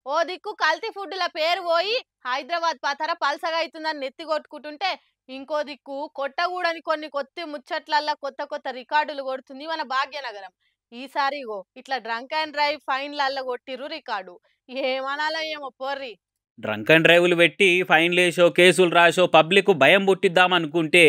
ఓ దిక్కు కల్తీ ఫుడ్ల పేరు పోయి హైదరాబాద్ పతర పల్సగా అవుతుందని నెత్తి కొట్టుకుంటుంటే ఇంకో దిక్కు కొట్టగూడని కొన్ని కొత్త ముచ్చట్లల్లా కొత్త కొత్త రికార్డులు కొడుతుంది మన భాగ్యనగరం. ఈసారి ఇట్లా డ్రంక్ అండ్ డ్రైవ్ ఫైన్లల్ల కొట్టిర్రు రికార్డు. ఏమనాలో ఏమో పోర్రి. డ్రంక్ అండ్ డ్రైవ్లు పెట్టి ఫైన్లేసో కేసులు రాసో పబ్లిక్ భయం పుట్టిద్దామనుకుంటే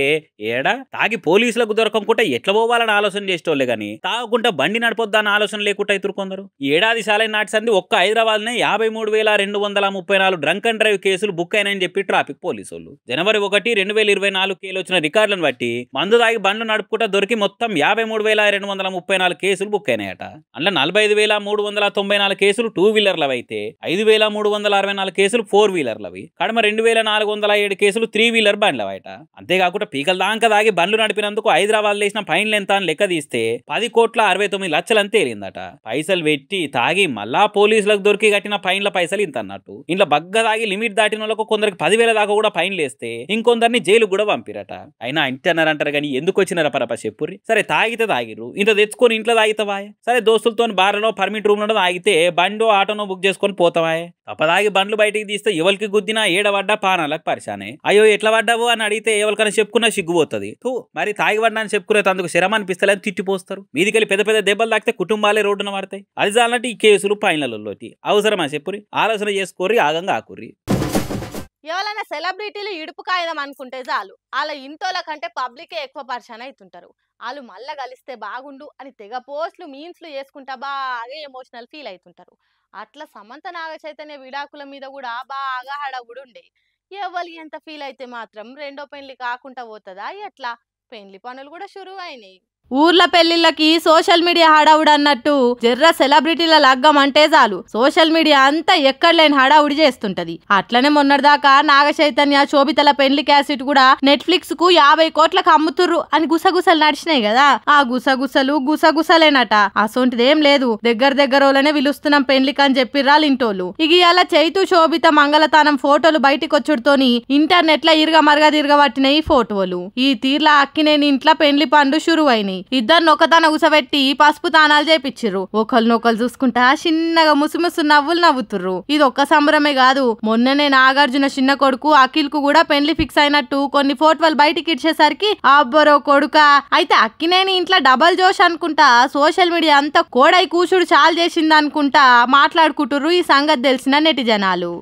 ఏడా తాగి పోలీసులకు దొరకకుండా ఎట్లా పోవాలని ఆలోచన చేసేటోళ్ళే గాని తాగకుండా బండి నడపొద్దాని ఆలోచన లేకుండా ఇతురు కొందరు. ఏడాది సాలైన నాటి సంది ఒక్క హైదరాబాద్నే 53,234 డ్రంక్ అండ్ డ్రైవ్ కేసులు బుక్ అయినాయని చెప్పి ట్రాఫిక్ పోలీసు వాళ్ళు జనవరి 1, 2024 వచ్చిన రికార్డులను బట్టి మందు తాగి బండ్లు నడుపుకుంటా దొరికి మొత్తం 53,234 కేసులు బుక్ అయినాయట. అందులో 45,394 కేసులు 2 వీలర్లు అయితే 5,364 కేసులు 4 వీలర్లవి, కడమ 2,407 కేసులు 3 వీలర్ బండ్లవట. అంతేకాకుండా పీకల దాకా దాగి బండ్లు నడిపినందుకు హైదరాబాద్ లేసిన ఫైన్లు ఎంత అని లెక్క తీస్తే 10,69,00,000 అని తేలిందట. పైసలు పెట్టి తాగి మళ్ళా పోలీసులకు దొరికి కట్టిన ఫైన్ల పైసలు ఇంత అన్నట్టు. ఇంట్లో బగ్గ తాగి లిమిట్ దాటిన వాళ్ళకు కొందరికి 10,000 దాకా కూడా ఫైన్లు వేస్తే ఇంకొందరిని జైలు కూడా పంపిరట. అయినా ఇంటన్నారంటారు కానీ ఎందుకు వచ్చినారా పరప చెప్పుర్రి. సరే తాగితే తాగిర్రు, ఇంత తెచ్చుకొని ఇంట్లో తాగితవా? సరే దోస్తులతో బార్లో పర్మిట్ రూమ్ లో తాగితే బండో ఆటోనో బుక్ చేసుకొని పోతావా? తప్పదాగి బండ్లు బయటికి తీస్తే ఎవరికి గుద్దినా ఏడవడ్డా పానాలకు పరిశానే. అయ్యో ఎట్లా పడ్డావు అని అడిగితే ఎవరికైనా చెప్పుకున్నా సిగ్గుపోతుంది. మరి తాగి పడ్డాని చెప్పుకునే అందుకు శరం అనిపిస్తలేని తిట్టిపోస్తారు. మీదికెళ్ళి పెద్ద పెద్ద దెబ్బలు తాకితే కుటుంబాలే రోడ్డున పడతాయి. అది చాలంటే ఈ కేసులు పైనలలోటి అవసరమా చెప్పురి? ఆలోచన చేసుకోర్రి, ఆగంగా ఆకుర్రి. ఎవరైనా సెలబ్రిటీలు ఇడుపు కాయదాం అనుకుంటే చాలు వాళ్ళ ఇంటోల కంటే పబ్లికే ఎక్కువ పరిచయం అవుతుంటారు. వాళ్ళు మళ్ళా కలిస్తే బాగుండు అని తెగ పోస్టులు మీమ్స్లు చేసుకుంటా బాగా ఎమోషనల్ ఫీల్ అవుతుంటారు. అట్లా సమంత నాగ చైతన్య విడాకుల మీద కూడా బాగా హడావుడి ఉండే. ఎవరు ఎంత ఫీల్ అయితే మాత్రం రెండో పెళ్లి కాకుండా పోతుందా? ఎట్లా పెళ్లి పనులు కూడా షురు అయినాయి. ఊర్ల పెళ్లిళ్ళకి సోషల్ మీడియా హడావుడి అన్నట్టు జర్ర సెలబ్రిటీల లగ్గం అంటే చాలు సోషల్ మీడియా అంతా ఎక్కడ లేని హడావుడి చేస్తుంటది. అట్లనే మొన్నటిదాకా నాగ చైతన్య శోభితల పెళ్లి క్యాసెట్ కూడా నెట్ఫ్లిక్స్ కు 50 కోట్లకు అమ్ముతుర్రు అని గుసగుసలు నడిచినాయి కదా. ఆ గుసగుసలేనట. అసొంటిదేం లేదు, దగ్గరోళ్ళనే పిలుస్తున్నాం పెళ్లికి అని చెప్పిర్రా ఇంటోళ్ళు. ఇక ఇలా చైతు శోభిత మంగళతానం ఫోటోలు బయటికి వచ్చుడుతోని ఇంటర్నెట్ లా ఇరగమరగా తిరగబట్టినాయి ఫోటోలు. ఈ తీర్ల అక్కినేని ఇంట్లో పెళ్లి పండు షురు అయినాయి. ఇద్దరు ఒకతాన ఉసబెట్టి పసుపు తానాలు చేపిచ్చిర్రు. ఒకళ్ళు చూసుకుంటా చిన్నగా ముసుముసు నవ్వులు నవ్వుతుర్రు. ఇది ఒక్క సంబరమే కాదు, మొన్ననే నాగార్జున చిన్న కొడుకు అఖిల్ కు కూడా పెళ్లి ఫిక్స్ అయినట్టు కొన్ని ఫోటోలు బయటికి ఇచ్చేసరికి అబ్బరో కొడుక అయితే అక్కినేని ఇంట్లో డబల్ జోష్ అనుకుంటా సోషల్ మీడియా అంతా కోడై కూచుడు చాలు చేసింది అనుకుంటా మాట్లాడుకుంటుర్రు ఈ సంగతి తెలిసిన నెటిజనాలు.